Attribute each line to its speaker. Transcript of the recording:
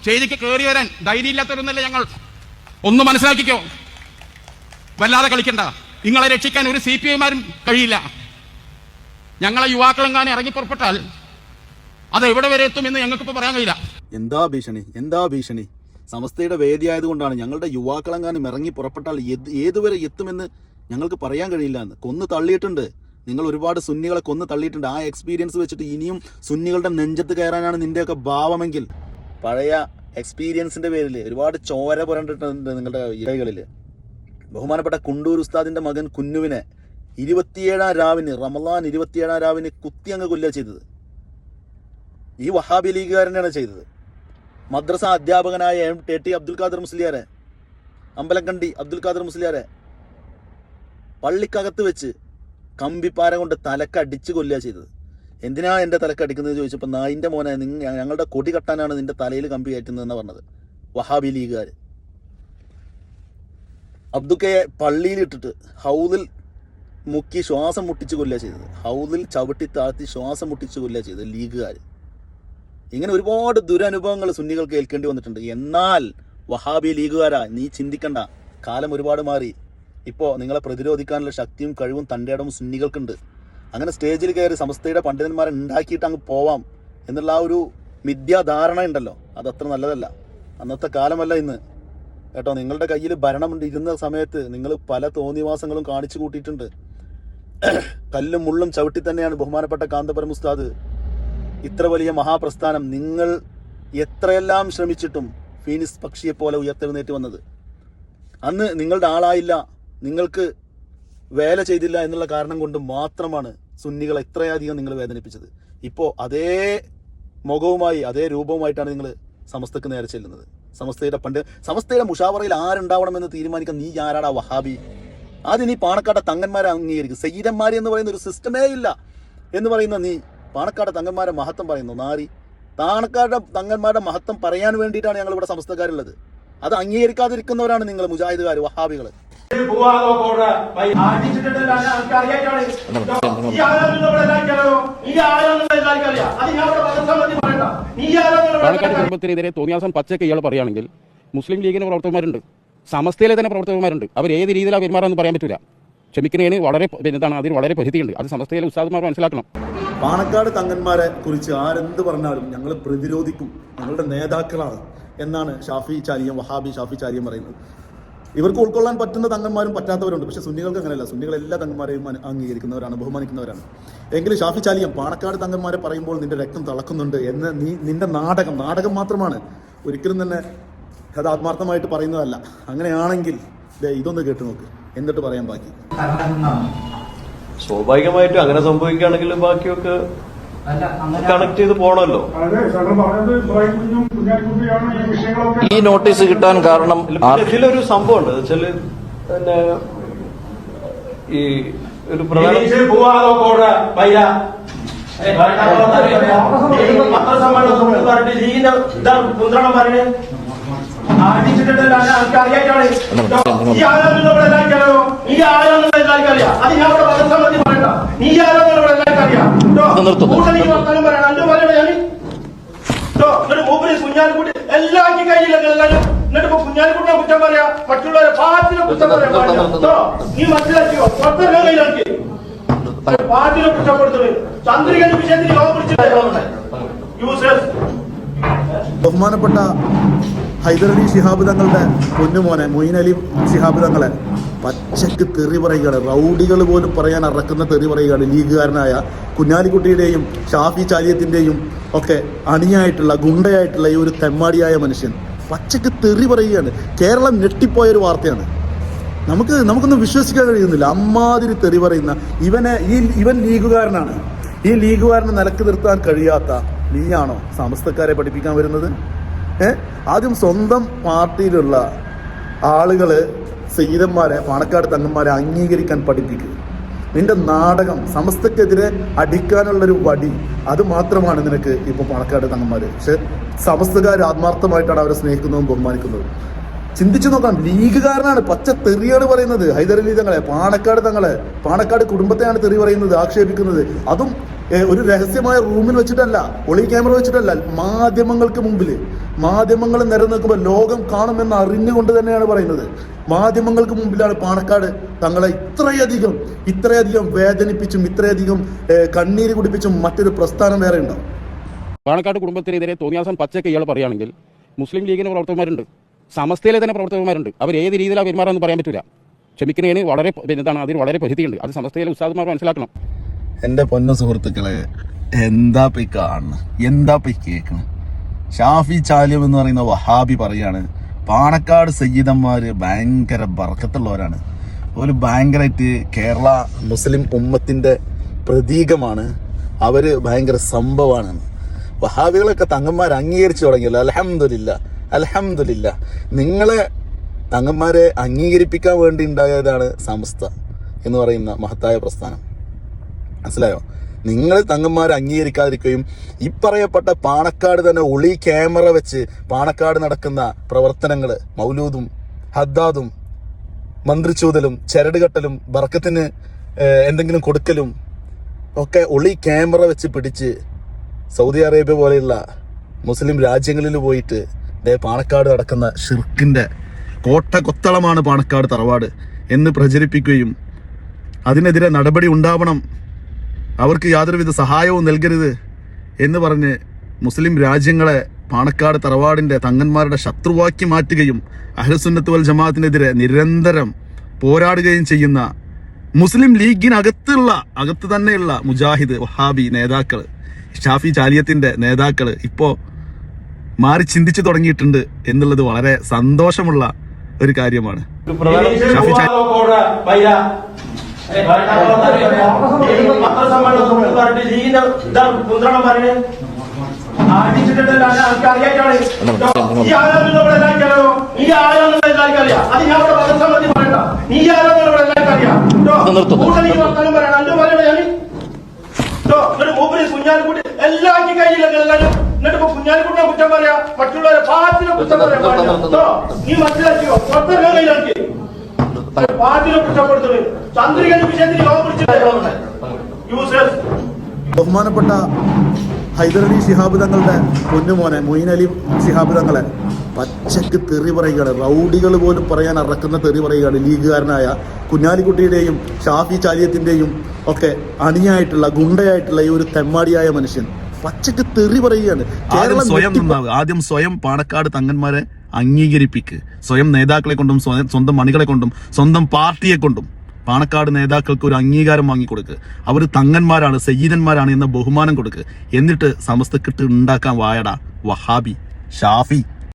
Speaker 1: ചെയ്തിക്ക് കയറി വരാൻ ധൈര്യമില്ലാത്തവരൊന്നല്ല ഞങ്ങൾ. ഒന്ന് മനസ്സിലാക്കിക്കോ, വല്ലാതെ കളിക്കണ്ട. നിങ്ങളെ രക്ഷിക്കാൻ ഒരു CPI-മാരും കഴിയില്ല. ഞങ്ങളെ യുവാക്കളെങ്ങാനും ഇറങ്ങി പുറപ്പെട്ടാൽ അത് എവിടെ വരെ എത്തുമെന്ന് ഞങ്ങൾക്കിപ്പോൾ പറയാൻ കഴിയില്ല.
Speaker 2: എന്താ ഭീഷണി? സമസ്തയുടെ വേദിയായതുകൊണ്ടാണ്. ഞങ്ങളുടെ യുവാക്കളെങ്ങാനും ഇറങ്ങി പുറപ്പെട്ടാൽ ഏതുവരെ എത്തുമെന്ന് ഞങ്ങൾക്ക് പറയാൻ കഴിയില്ല എന്ന്. കൊന്നു തള്ളിയിട്ടുണ്ട്. നിങ്ങൾ ഒരുപാട് സുന്നികളെ കൊന്നു തള്ളിയിട്ടുണ്ട്. ആ എക്സ്പീരിയൻസ് വെച്ചിട്ട് ഇനിയും സുന്നികളുടെ നെഞ്ചത്ത് കയറാനാണ് നിന്റെയൊക്കെ ഭാവമെങ്കിൽ, പഴയ എക്സ്പീരിയൻസിന്റെ പേരിൽ ഒരുപാട് ചോര പുരണ്ടിട്ടുണ്ട് നിങ്ങളുടെ ഇടകളിൽ. ബഹുമാനപ്പെട്ട കുണ്ടൂർ ഉസ്താദിന്റെ മകൻ കുന്നുവിനെ 27-ാം രാവിന്, റമളാൻ 27-ാം രാവിന് കുത്തി അങ്ങ് കൊല്ലുക ചെയ്തത്. ഈ വഹാബി ലീഗുകാരനാണ് ചെയ്തത്. മദ്രസ അധ്യാപകനായ MT അബ്ദുൽ ഖാദർ മുസ്ലിയാരെ, അമ്പലക്കണ്ടി അബ്ദുൽ ഖാദർ മുസ്ലിയാരെ പള്ളിക്കകത്ത് വെച്ച് കമ്പിപ്പാര കൊണ്ട് തലക്കടിച്ച് കൊല്ലുക ചെയ്തത്. എന്തിനാ എൻ്റെ തലക്കടിക്കുന്നത് ചോദിച്ചപ്പോൾ, നായിൻ്റെ മോനെ, ഞങ്ങളുടെ കൊടി കെട്ടാനാണ് നിന്റെ തലയിൽ കമ്പി കയറ്റുന്നതെന്നാണ് പറഞ്ഞത് വഹാബി ലീഗുകാർ. അബ്ദുക്കയെ പള്ളിയിലിട്ടിട്ട് ഹൗദിൽ മുക്കി ശ്വാസം മുട്ടിച്ച് കൊല്ലുക ചെയ്തത്. ഹൗദിൽ ചവിട്ടി താഴ്ത്തി ശ്വാസം മുട്ടിച്ച് കൊല്ലുക ചെയ്തത് ലീഗുകാർ. ഇങ്ങനെ ഒരുപാട് ദുരനുഭവങ്ങൾ സുന്നികൾക്ക് ഏൽക്കേണ്ടി വന്നിട്ടുണ്ട്. എന്നാൽ വഹാബി ലീഗുകാരാ, നീ ചിന്തിക്കണ്ട, കാലം ഒരുപാട് മാറി. ഇപ്പോൾ നിങ്ങളെ പ്രതിരോധിക്കാനുള്ള ശക്തിയും കഴിവും തൻ്റെ ഇടവും സുന്നികൾക്കുണ്ട്. അങ്ങനെ സ്റ്റേജിൽ കയറി സമസ്തയുടെ പണ്ഡിതന്മാരെ ഉണ്ടാക്കിയിട്ട് അങ്ങ് പോവാം എന്നുള്ള ആ ഒരു മിഥ്യാധാരണ ഉണ്ടല്ലോ, അതത്ര നല്ലതല്ല. അന്നത്തെ കാലമല്ല ഇന്ന് കേട്ടോ. നിങ്ങളുടെ കയ്യിൽ ഭരണം ഇരുന്ന സമയത്ത് നിങ്ങൾ പല തോന്നിവാസങ്ങളും കാണിച്ചു കൂട്ടിയിട്ടുണ്ട്. കല്ലും മുള്ളും ചവിട്ടി തന്നെയാണ് ബഹുമാനപ്പെട്ട കാന്തപുരം ഉസ്താദ് ഇത്ര വലിയ മഹാപ്രസ്ഥാനം നിങ്ങൾ എത്രയെല്ലാം ശ്രമിച്ചിട്ടും ഫീനിക്സ് പക്ഷിയെ പോലെ ഉയർത്തെഴുന്നേറ്റ് വന്നത്. അന്ന് നിങ്ങളുടെ ആളായില്ല, നിങ്ങൾക്ക് വേല ചെയ്തില്ല എന്നുള്ള കാരണം കൊണ്ട് മാത്രമാണ് സുന്നികളെ ഇത്രയധികം നിങ്ങൾ വേദനിപ്പിച്ചത്. ഇപ്പോൾ അതേ മുഖവുമായി അതേ രൂപവുമായിട്ടാണ് നിങ്ങൾ സമസ്തക്ക് നേരെ ചെല്ലുന്നത്. സമസ്തയുടെ മുഷാവറയിൽ ആരുണ്ടാവണമെന്ന് തീരുമാനിക്കാൻ നീ ആരാടാ വഹാബി? ആദ്യം നീ പാണക്കാട്ടെ തങ്ങന്മാരെ അംഗീകരിക്കും. സയ്യിദന്മാർ എന്ന് പറയുന്ന ഒരു സിസ്റ്റമേ ഇല്ല എന്ന് പറയുന്ന നീ പാണക്കാട് തങ്ങന്മാരെ മഹത്വം പറയുന്നു. നാരി, പാണക്കാട് തങ്ങന്മാരുടെ മഹത്വം പറയാൻ വേണ്ടിയിട്ടാണ് ഞങ്ങൾ ഇവിടെ സമസ്തക്കാരുള്ളത്. അത് അംഗീകരിക്കാതിരിക്കുന്നവരാണ് നിങ്ങൾ മുജാഹിദുകാർ, വഹാബികൾ.
Speaker 1: പാണക്കാട് കുടുംബത്തിനെതിരെ തോന്നിയാസം പച്ചയ്ക്ക് ഇയാൾ പറയുകയാണെങ്കിൽ മുസ്ലിം ലീഗിന്റെ പ്രവർത്തകന്മാരുണ്ട്, സമസ്തയിലെ തന്നെ പ്രവർത്തകന്മാരുണ്ട്. അവർ ഏത് രീതിയിലാണ് പെരുമാറാന്ന് പറയാൻ പറ്റില്ല. ക്ഷമിക്കുന്നതിന് അതിന് വളരെ പരിധിയുണ്ട്. അത് സമസ്തയിലെ ഉസ്താദുമാർ മനസ്സിലാക്കണം.
Speaker 2: പാണക്കാട് തങ്ങന്മാരെ കുറിച്ച് ആരെന്ത് പറഞ്ഞാലും ഞങ്ങൾ പ്രതിരോധിക്കും, ഞങ്ങളുടെ നേതാക്കളാണ് എന്നാണ് ഷാഫി ചാലിയം, വഹാബി ഷാഫി ചാലിയം പറയുന്നത്. ഇവർക്ക് ഉൾക്കൊള്ളാൻ പറ്റുന്ന തങ്ങന്മാരും പറ്റാത്തവരുണ്ട്. പക്ഷേ സുന്നികൾക്ക് അങ്ങനെയല്ല. സുന്നികൾ എല്ലാ തങ്ങന്മാരെയും അംഗീകരിക്കുന്നവരാണ്, ബഹുമാനിക്കുന്നവരാണ്. എങ്കിലും ഷാഫി ചാലിയം, പാണക്കാട് തങ്ങന്മാരെ പറയുമ്പോൾ നിന്റെ രക്തം തിളക്കുന്നുണ്ട് എന്ന് നിന്റെ നാടകം മാത്രമാണ്, ഒരിക്കലും തന്നെ അത് ആത്മാർത്ഥമായിട്ട് പറയുന്നതല്ല. അങ്ങനെയാണെങ്കിൽ ഇതൊന്ന് കേട്ടു നോക്ക്, എന്നിട്ട് പറയാൻ ബാക്കി.
Speaker 3: സ്വാഭാവികമായിട്ടും അങ്ങനെ സംഭവിക്കുകയാണെങ്കിൽ ബാക്കിയൊക്കെ കണക്ട് ചെയ്ത് പോണല്ലോ.
Speaker 4: ഈ നോട്ടീസ് കിട്ടാൻ കാരണം
Speaker 3: ഇതിലൊരു സംഭവം ഉണ്ട് വെച്ചാല്, പിന്നെ ഈ ഒരു പ്രധാന
Speaker 5: കുഞ്ഞാലിക്കുട്ടി എല്ലാം കഴിഞ്ഞില്ലെങ്കിലും എന്നിട്ട് കുഞ്ഞാലിക്കുട്ടിനെ കുറ്റം പറയാ, മറ്റുള്ളവരെ പാർട്ടിനെ കുറ്റം പറയാ. നീ മനസ്സിലാക്കിയോ? പുറത്തെല്ലാം കയ്യിലാക്കി പാർട്ടിനെ കുറ്റപ്പെടുത്തുന്നത് ചന്ദ്രികന്റെ വിഷയത്തിൽ
Speaker 2: ബഹുമാനപ്പെട്ട ഹൈദരലി ശിഹാബ് തങ്ങളുടെ പൊന്നുമോനെ മൊയ്ൻ അലി ശിഹാബ് തങ്ങളെ പച്ചക്ക് തെറി പറയുകയാണ്. റൗഡികൾ പോലും പറയാൻ അറക്കുന്ന തെറി പറയുകയാണ്. ലീഗുകാരനായ കുഞ്ഞാലിക്കുട്ടിയുടെയും ഷാഫി ചാലിയത്തിൻ്റെയും ഒക്കെ അണിയായിട്ടുള്ള ഗുണ്ടയായിട്ടുള്ള ഈ ഒരു തെമ്മാടിയായ മനുഷ്യൻ പച്ചക്ക് തെറി പറയുകയാണ്. കേരളം ഞെട്ടിപ്പോയൊരു വാർത്തയാണ്. നമുക്കൊന്നും വിശ്വസിക്കാൻ കഴിയുന്നില്ല. അമ്മാതിരി തെറി പറയുന്ന ഇവൻ ലീഗുകാരനാണ്. ഈ ലീഗുകാരനെ നിലക്ക് നിർത്താൻ കഴിയാത്ത നീയാണോ സമസ്തക്കാരെ പഠിപ്പിക്കാൻ വരുന്നത്? ആദ്യം സ്വന്തം പാർട്ടിയിലുള്ള ആളുകൾ സയ്യിദന്മാരെ, പാണക്കാട് തങ്ങന്മാരെ അംഗീകരിക്കാൻ പഠിപ്പിക്കുക. നിന്റെ നാടകം സമസ്തക്കെതിരെ അടിക്കാനുള്ളൊരു വടി, അത് മാത്രമാണ് നിനക്ക് ഇപ്പോൾ പാണക്കാട് തങ്ങന്മാർ. പക്ഷെ സമസ്തക്കാർ ആത്മാർത്ഥമായിട്ടാണ് അവരെ സ്നേഹിക്കുന്നതും ബഹുമാനിക്കുന്നതും. ചിന്തിച്ചു നോക്കാം, ലീഗുകാരനാണ് പച്ച തെറിയാണ് പറയുന്നത്. ഹൈദരലി തങ്ങളെ, പാണക്കാട് തങ്ങളെ, പാണക്കാട് കുടുംബത്തെയാണ് തെറി പറയുന്നത്, ആക്ഷേപിക്കുന്നത്. അതും ഒരു രഹസ്യമായ റൂമിൽ വെച്ചിട്ടല്ല, ഒളി ക്യാമറ വെച്ചിട്ടല്ല, മാധ്യമങ്ങൾക്ക് മുമ്പിൽ, മാധ്യമങ്ങൾ നിരനിൽക്കുമ്പോൾ ലോകം കാണുമെന്ന് അറിഞ്ഞുകൊണ്ട് തന്നെയാണ് പറയുന്നത്. മാധ്യമങ്ങൾക്ക് മുമ്പിലാണ് പാണക്കാട് തങ്ങളെ ഇത്രയധികം വേദനിപ്പിച്ചും ഇത്രയധികം കണ്ണീര് കുടിപ്പിച്ചും മറ്റൊരു പ്രസ്ഥാനം വേറെ ഉണ്ടാവും.
Speaker 1: പാണക്കാട് കുടുംബത്തിനെതിരെ തോന്നിയാസം പച്ചയ്ക്ക് ഇയാൾ പറയുകയാണെങ്കിൽ മുസ്ലിം ലീഗിന്റെ പ്രവർത്തകന്മാരുണ്ട്, സമസ്തയിലെ തന്നെ പ്രവർത്തകന്മാരുണ്ട്. അവർ ഏത് രീതിയിലാണ് പെരുമാറാമെന്ന് പറയാൻ പറ്റില്ല. ക്ഷമിക്കുന്നതിന് വളരെ എന്താണ്, അതിന് വളരെ പരിധിയുണ്ട്. അത് സമസ്തയിലെ ഉസ്താദുമാർ മനസ്സിലാക്കണം.
Speaker 2: എൻ്റെ പൊന്ന സുഹൃത്തുക്കളെ, എന്താ പോയി കാണണം, എന്താ പോയി കേൾക്കണം. ഷാഫി ചാലിയം എന്ന് പറയുന്ന വഹാബി പറയാണ് പാണക്കാട് സയ്യിദന്മാർ ഭയങ്കര ബർക്കത്തുള്ളവരാണ്, ഒരു ഭയങ്കരമായിട്ട് കേരള മുസ്ലിം ഉമ്മത്തിൻ്റെ പ്രതീകമാണ്, അവർ ഭയങ്കര സംഭവമാണ്. വഹാബികളൊക്കെ തങ്ങന്മാർ അംഗീകരിച്ചു തുടങ്ങിയല്ലോ. അൽഹംദുലില്ലാ. നിങ്ങളെ തങ്ങന്മാരെ അംഗീകരിപ്പിക്കാൻ വേണ്ടി ഉണ്ടായതാണ് സമസ്ത എന്ന് പറയുന്ന മഹത്തായ പ്രസ്ഥാനം. മനസ്സിലായോ? നിങ്ങൾ തങ്ങന്മാരെ അംഗീകരിക്കാതിരിക്കുകയും ഈ പറയപ്പെട്ട പാണക്കാട് തന്നെ ഒളി ക്യാമറ വെച്ച് പാണക്കാട് നടക്കുന്ന പ്രവർത്തനങ്ങൾ, മൗലൂദും ഹദ്ദാദും മന്ത്രിച്ചൂതലും ചരടുകെട്ടലും ബർക്കത്തിന് എന്തെങ്കിലും കൊടുക്കലും ഒക്കെ ഒളി ക്യാമറ വെച്ച് പിടിച്ച് സൗദി അറേബ്യ പോലെയുള്ള മുസ്ലിം രാജ്യങ്ങളിൽ പോയിട്ട് പാണക്കാട് നടക്കുന്ന ഷിർക്കിൻ്റെ കൊത്തളമാണ് പാണക്കാട് തറവാട് എന്ന് പ്രചരിപ്പിക്കുകയും അതിനെതിരെ നടപടി ഉണ്ടാവണം, അവർക്ക് യാതൊരുവിധ സഹായവും നൽകരുത് എന്ന് പറഞ്ഞ് മുസ്ലിം രാജ്യങ്ങളെ പാണക്കാട് തറവാടിൻ്റെ തങ്ങന്മാരുടെ ശത്രുവാക്കി മാറ്റുകയും അഹ്ലുസുന്നത്ത് വൽ ജമാഅത്തിനെതിരെ നിരന്തരം പോരാടുകയും ചെയ്യുന്ന മുസ്ലിം അകത്ത് തന്നെയുള്ള മുജാഹിദ് വഹാബി നേതാക്കൾ, ഷാഫി ചാലിയത്തിൻ്റെ നേതാക്കൾ ഇപ്പോൾ മാറി ചിന്തിച്ചു തുടങ്ങിയിട്ടുണ്ട് എന്നുള്ളത് വളരെ സന്തോഷമുള്ള ഒരു കാര്യമാണ്. ഷാഫി
Speaker 5: കുഞ്ഞാലിക്കുട്ടി എല്ലാം ആക്കി കഴിഞ്ഞില്ല. എന്നിട്ട് കുഞ്ഞാലിക്കുട്ടിനെ കുറ്റം പറയാ, മറ്റുള്ളവരെ പാർട്ടിനെ കുറ്റം പറയാ. നീ മനസ്സിലാക്കിയോ? പുറത്തിറങ്ങാൻ കയ്യിലാക്കി പാർട്ടിനെ കുറ്റപ്പെടുത്തുന്നത് ചന്ദ്രികന്റെ വിഷയത്തിൽ
Speaker 2: ബഹുമാനപ്പെട്ട ഹൈദരലി ശിഹാബ് തങ്ങളുടെ പൊന്നുമോനെ മൊയ്ൻ അലി ശിഹാബ് തങ്ങളെ പച്ചക്ക് തെറി പറയുകയാണ്. റൗഡികൾ പോലും പറയാൻ അറക്കുന്ന തെറി പറയുകയാണ്. ലീഗുകാരനായ കുഞ്ഞാലിക്കുട്ടിയുടെയും ഷാഫി ചാലിയത്തിൻ്റെയും ഒക്കെ അണിയായിട്ടുള്ള ഗുണ്ടയായിട്ടുള്ള ഈ ഒരു തെമ്മാടിയായ മനുഷ്യൻ പച്ചക്ക് തെറി പറയുകയാണ്.
Speaker 6: ആദ്യം സ്വയം പാണക്കാട് തങ്ങന്മാരെ അംഗീകരിപ്പിക്ക്, സ്വയം നേതാക്കളെ കൊണ്ടും സ്വന്തം മണികളെ കൊണ്ടും സ്വന്തം പാർട്ടിയെ കൊണ്ടും പാണക്കാട് നേതാക്കൾക്ക് ഒരു അംഗീകാരം വാങ്ങിക്കൊടുക്ക്. അവർ തങ്ങന്മാരാണ്, സയ്യിദന്മാരാണ് എന്ന ബഹുമാനം കൊടുക്ക്. എന്നിട്ട് സമസ്തക്കിട്ട് ഉണ്ടാക്കാൻ വായടാ വഹാബി ഷാഫി.